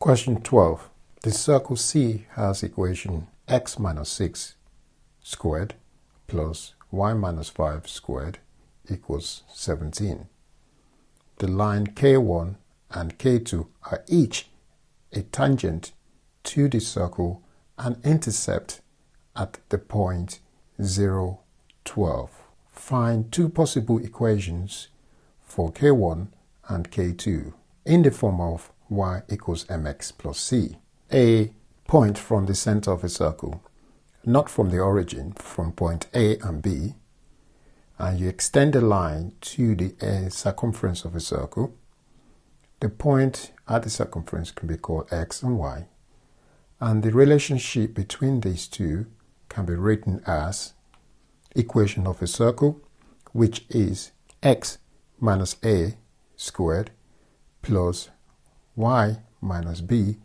Question 12. The circle C has equation x minus 6 squared plus y minus 5 squared equals 17. The line K1 and K2 are each a tangent to the circle and intercept at the point 0, 12. Find two possible equations for K1 and K2 in the form of y equals mx plus c. A point from the center of a circle, not from the origin, from point A and B, and you extend the line to the circumference of a circle. The point at the circumference can be called x and y, and the relationship between these two can be written as equation of a circle, which is x minus a squared plus y minus b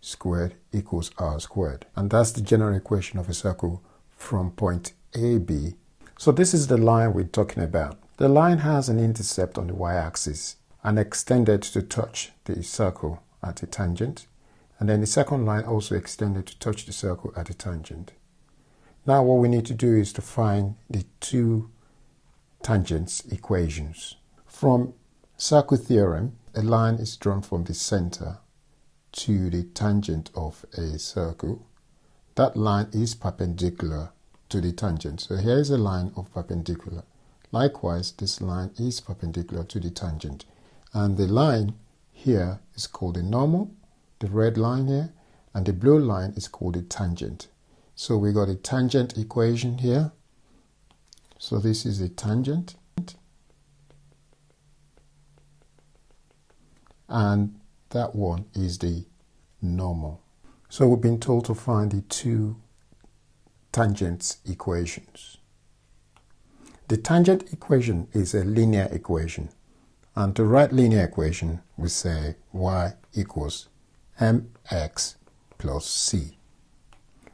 squared equals r squared. And that's the general equation of a circle from point AB. So this is the line we're talking about. The line has an intercept on the y-axis and extended to touch the circle at a tangent. And then the second line also extended to touch the circle at a tangent. Now what we need to do is to find the two tangents equations. From Surco theorem, a line is drawn from the center to the tangent of a circle. That line is perpendicular to the tangent. So here is a line of perpendicular. Likewise, this line is perpendicular to the tangent. And the line here is called the normal, the red line here, and the blue line is called the tangent. So we got a tangent equation here. So this is a tangent. And that one is the normal. So we've been told to find the two tangents equations. The tangent equation is a linear equation. And to write linear equation, we say y equals mx plus c,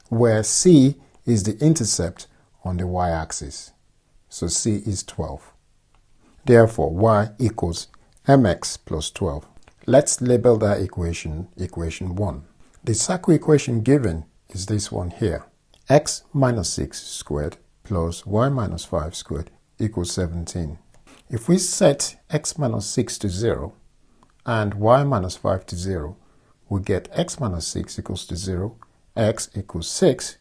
where c is the intercept on the y-axis. So c is 12. Therefore, y equals mx plus 12. Let's label that equation, equation 1. The circle equation given is this one here. X minus 6 squared plus y minus 5 squared equals 17. If we set x minus 6 to 0 and y minus 5 to 0, we get x minus 6 equals to 0, x equals 6,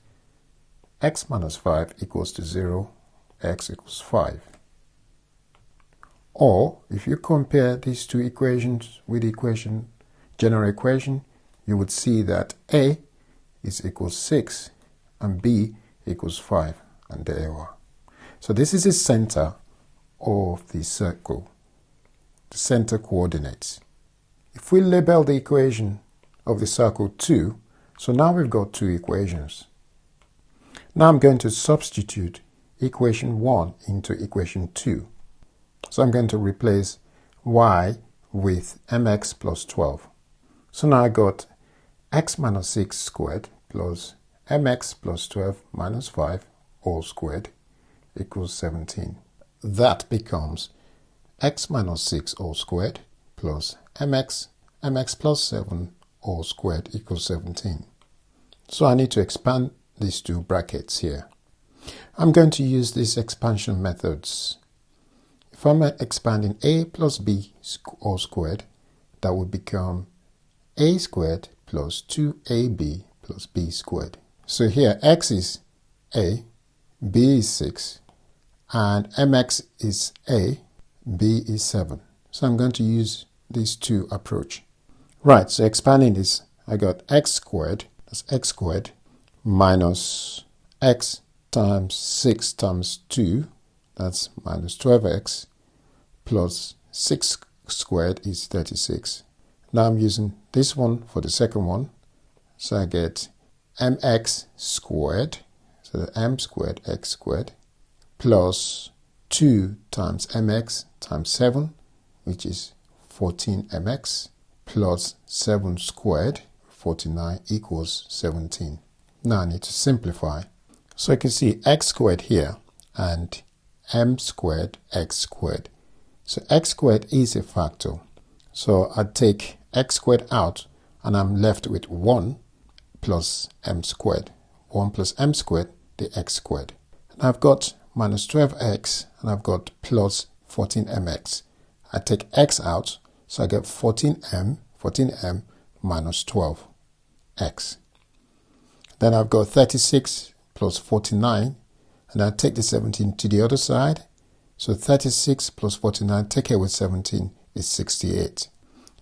x minus 5 equals to 0, x equals 5. Or, if you compare these two equations with the equation, general equation, you would see that A is equals 6 and B equals 5, and there you are. So this is the center of the circle, the center coordinates. If we label the equation of the circle 2, so now we've got two equations. Now I'm going to substitute equation 1 into equation 2. So I'm going to replace y with mx plus 12. So now I got x minus 6 squared plus mx plus 12 minus 5 all squared equals 17. That becomes x minus 6 all squared plus mx plus 7 all squared equals 17. So I need to expand these two brackets here. I'm going to use these expansion methods. If I'm expanding a plus b all squared, that would become a squared plus 2ab plus b squared. So here x is a, b is 6, and mx is a, b is 7. So I'm going to use these two approach. Right, so expanding this, I got x squared, that's x squared, minus x times 6 times 2, that's minus 12x, plus 6 squared is 36. Now I'm using this one for the second one. So I get mx squared, so the m squared x squared, plus 2 times mx times 7, which is 14mx, plus 7 squared, 49, equals 17. Now I need to simplify. So you can see x squared here and m squared x squared. So x squared is a factor. So I take x squared out and I'm left with 1 plus m squared. 1 plus m squared, the x squared. And I've got minus 12x, and I've got plus 14mx. I take x out, so I get 14m minus 12x. Then I've got 36 plus 49, and I take the 17 to the other side. So 36 plus 49, take away 17, is 68.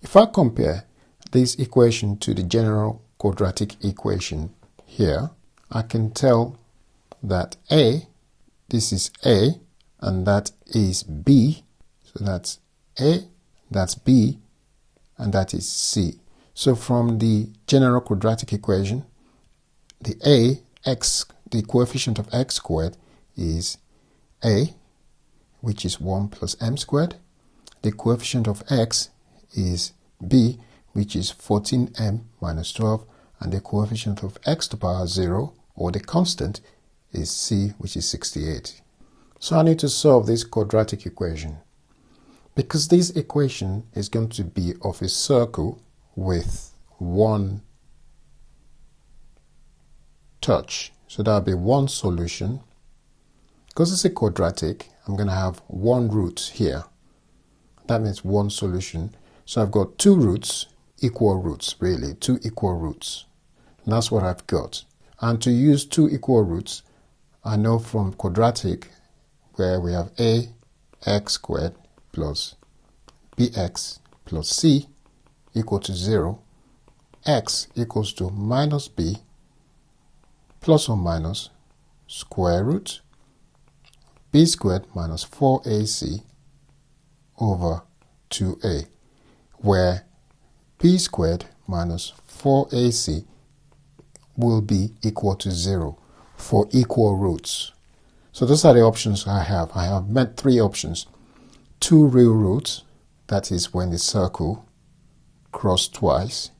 If I compare this equation to the general quadratic equation here, I can tell that A, this is A, and that is B. So that's A, that's B, and that is C. So from the general quadratic equation, the A, x, the coefficient of x squared is A, which is 1 plus m squared. The coefficient of x is B, which is 14m minus 12. And the coefficient of x to the power 0, or the constant, is C, which is 68. So I need to solve this quadratic equation. Because this equation is going to be of a circle with one touch. So that'll be one solution. Because it's a quadratic, I'm going to have one root here. That means one solution. So I've got two roots, equal roots, really, two equal roots. And that's what I've got. And to use two equal roots, I know from quadratic, where we have a x squared plus bx plus c equal to 0, x equals to minus b plus or minus square root b squared minus 4ac over 2a, where b squared minus 4ac will be equal to 0 for equal roots. So those are the options I have. I have met three options. Two real roots, that is when the circle cross twice.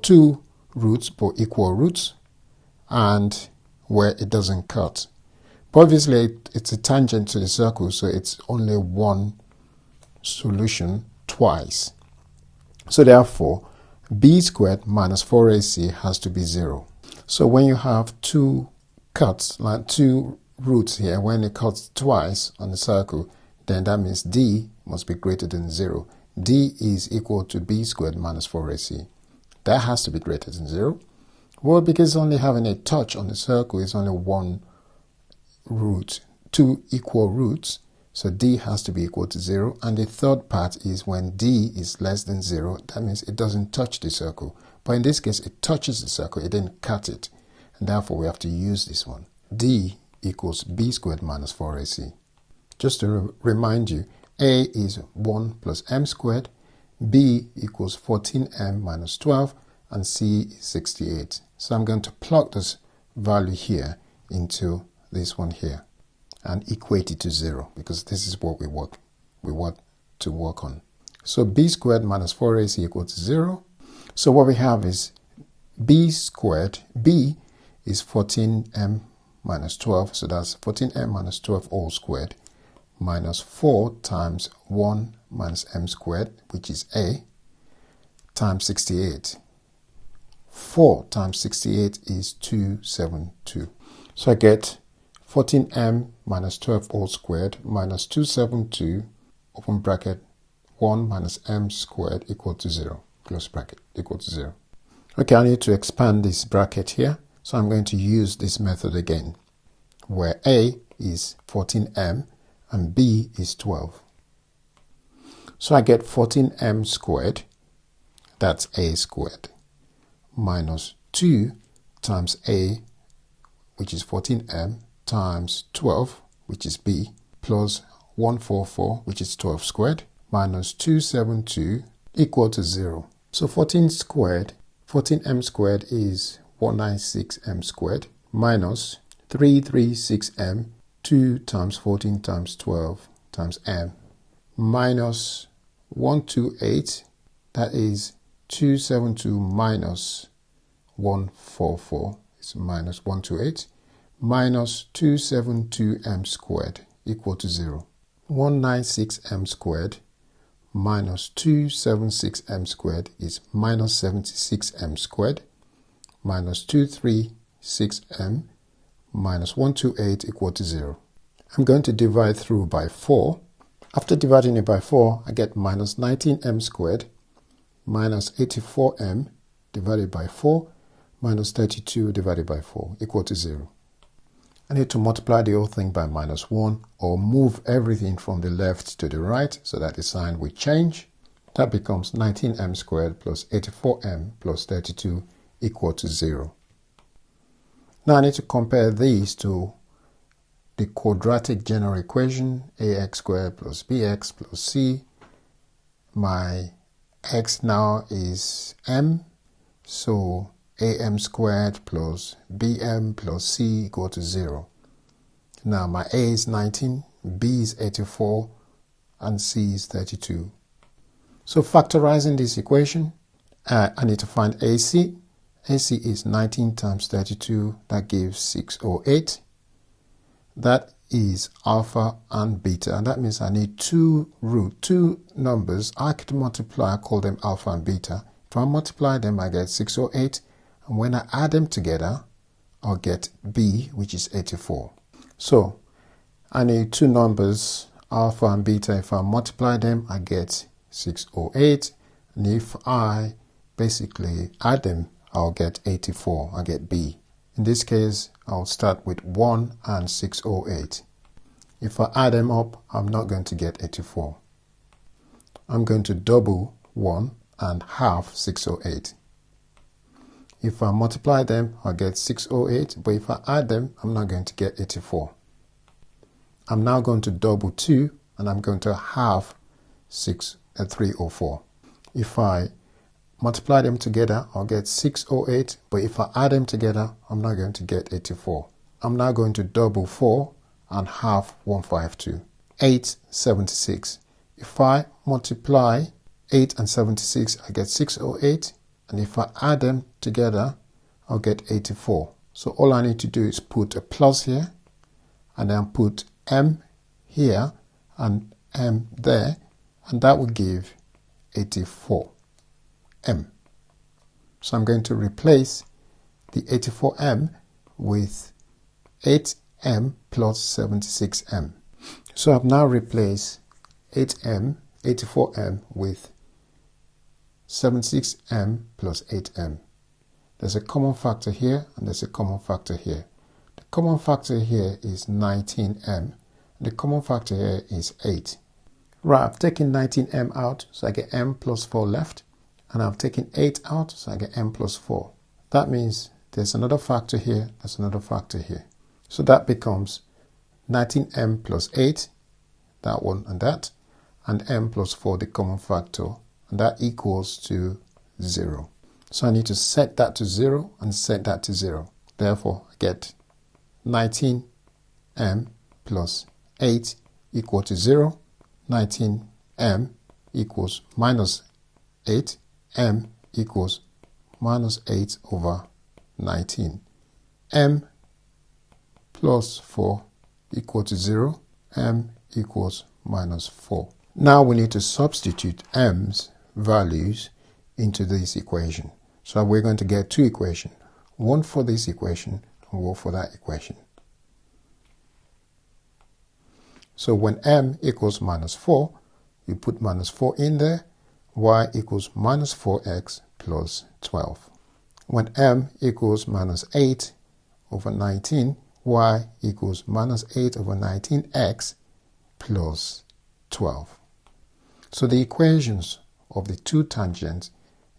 Two roots but equal roots, and where it doesn't cut. But obviously it's a tangent to the circle, so it's only one solution twice. So therefore, b squared minus 4ac has to be 0. So when you have two cuts, like two roots here, when it cuts twice on the circle, then that means d must be greater than 0. d is equal to b squared minus 4ac. That has to be greater than 0. Well, because only having a touch on the circle is only one root, two equal roots, so d has to be equal to 0. And the third part is when d is less than 0, that means it doesn't touch the circle. But in this case, it touches the circle, it didn't cut it. And therefore, we have to use this one. d equals b squared minus 4ac. Just to remind you, a is 1 plus m squared, b equals 14m minus 12, and c is 68. So I'm going to plug this value here into this one here and equate it to 0, because this is what we want to work on. So b squared minus 4ac equals 0. So what we have is b squared, b is 14m minus 12, so that's 14m minus 12 all squared, minus 4 times 1 minus m squared, which is a, times 68. 4 times 68 is 272. So I get 14m minus 12 all squared minus 272, open bracket, 1 minus m squared equal to 0, close bracket, equal to 0. Okay, I need to expand this bracket here, so I'm going to use this method again, where a is 14m and b is 12. So I get 14m squared, that's a squared, minus 2 times a, which is 14m, times 12, which is b, plus 144, which is 12 squared, minus 272, equal to 0. So 14m squared is 196m squared, minus 336m, 2 times 14 times 12 times m, minus 128, that is 272 minus 144, it's minus 128, minus 272m squared equal to 0. 196m squared minus 276m squared is minus 76m squared, minus 236m minus 128 equal to 0. I'm going to divide through by 4. After dividing it by 4, I get minus 19m squared minus 84m divided by 4 minus 32 divided by 4 equal to 0. I need to multiply the whole thing by minus 1 or move everything from the left to the right so that the sign will change. That becomes 19m squared plus 84m plus 32 equal to 0. Now I need to compare these to the quadratic general equation ax squared plus bx plus c. My x now is m, so am squared plus bm plus c equal to 0. Now my a is 19, b is 84, and c is 32. So factorizing this equation, I need to find ac. AC is 19 times 32, that gives 608. That is alpha and beta, and that means I need two numbers I could multiply, I call them alpha and beta. If I multiply them, I get 608, and when I add them together, I'll get B, which is 84. So I need two numbers, alpha and beta. If I multiply them, I get 608, and if I basically add them, I'll get 84, I get B. In this case, I'll start with 1 and 608. If I add them up, I'm not going to get 84. I'm going to double 1 and half 608. If I multiply them, I'll get 608, but if I add them, I'm not going to get 84. I'm now going to double 2, and I'm going to halve 304. If I multiply them together, I'll get 608, but if I add them together, I'm not going to get 84. I'm now going to double 4 and half 152. 876. If I multiply 8 and 76, I get 608, and if I add them together, I'll get 84. So all I need to do is put a plus here, and then put m here and m there, and that will give 84. M. So I'm going to replace the 84m with 8m plus 76m. So I've now replaced 84m with 76m plus 8m. There's a common factor here and there's a common factor here. The common factor here is 19m and the common factor here is 8. Right, I've taken 19m out, so I get m plus 4 left. And I've taken 8 out, so I get m plus 4. That means there's another factor here, there's another factor here. So that becomes 19m plus 8, that one and m plus 4, the common factor, and that equals to 0. So I need to set that to 0 and set that to 0. Therefore, I get 19m plus 8 equal to 0. 19m equals minus 8. M equals minus 8 over 19. M plus 4 equal to 0. M equals minus 4. Now we need to substitute m's values into this equation. So we're going to get two equations. One for this equation and one for that equation. So when m equals minus 4, you put minus 4 in there. Y equals minus 4x plus 12. When m equals minus 8 over 19, y equals minus 8 over 19x plus 12. So the equations of the two tangents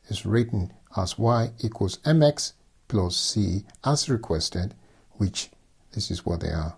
is written as y equals mx plus c as requested, which this is what they are.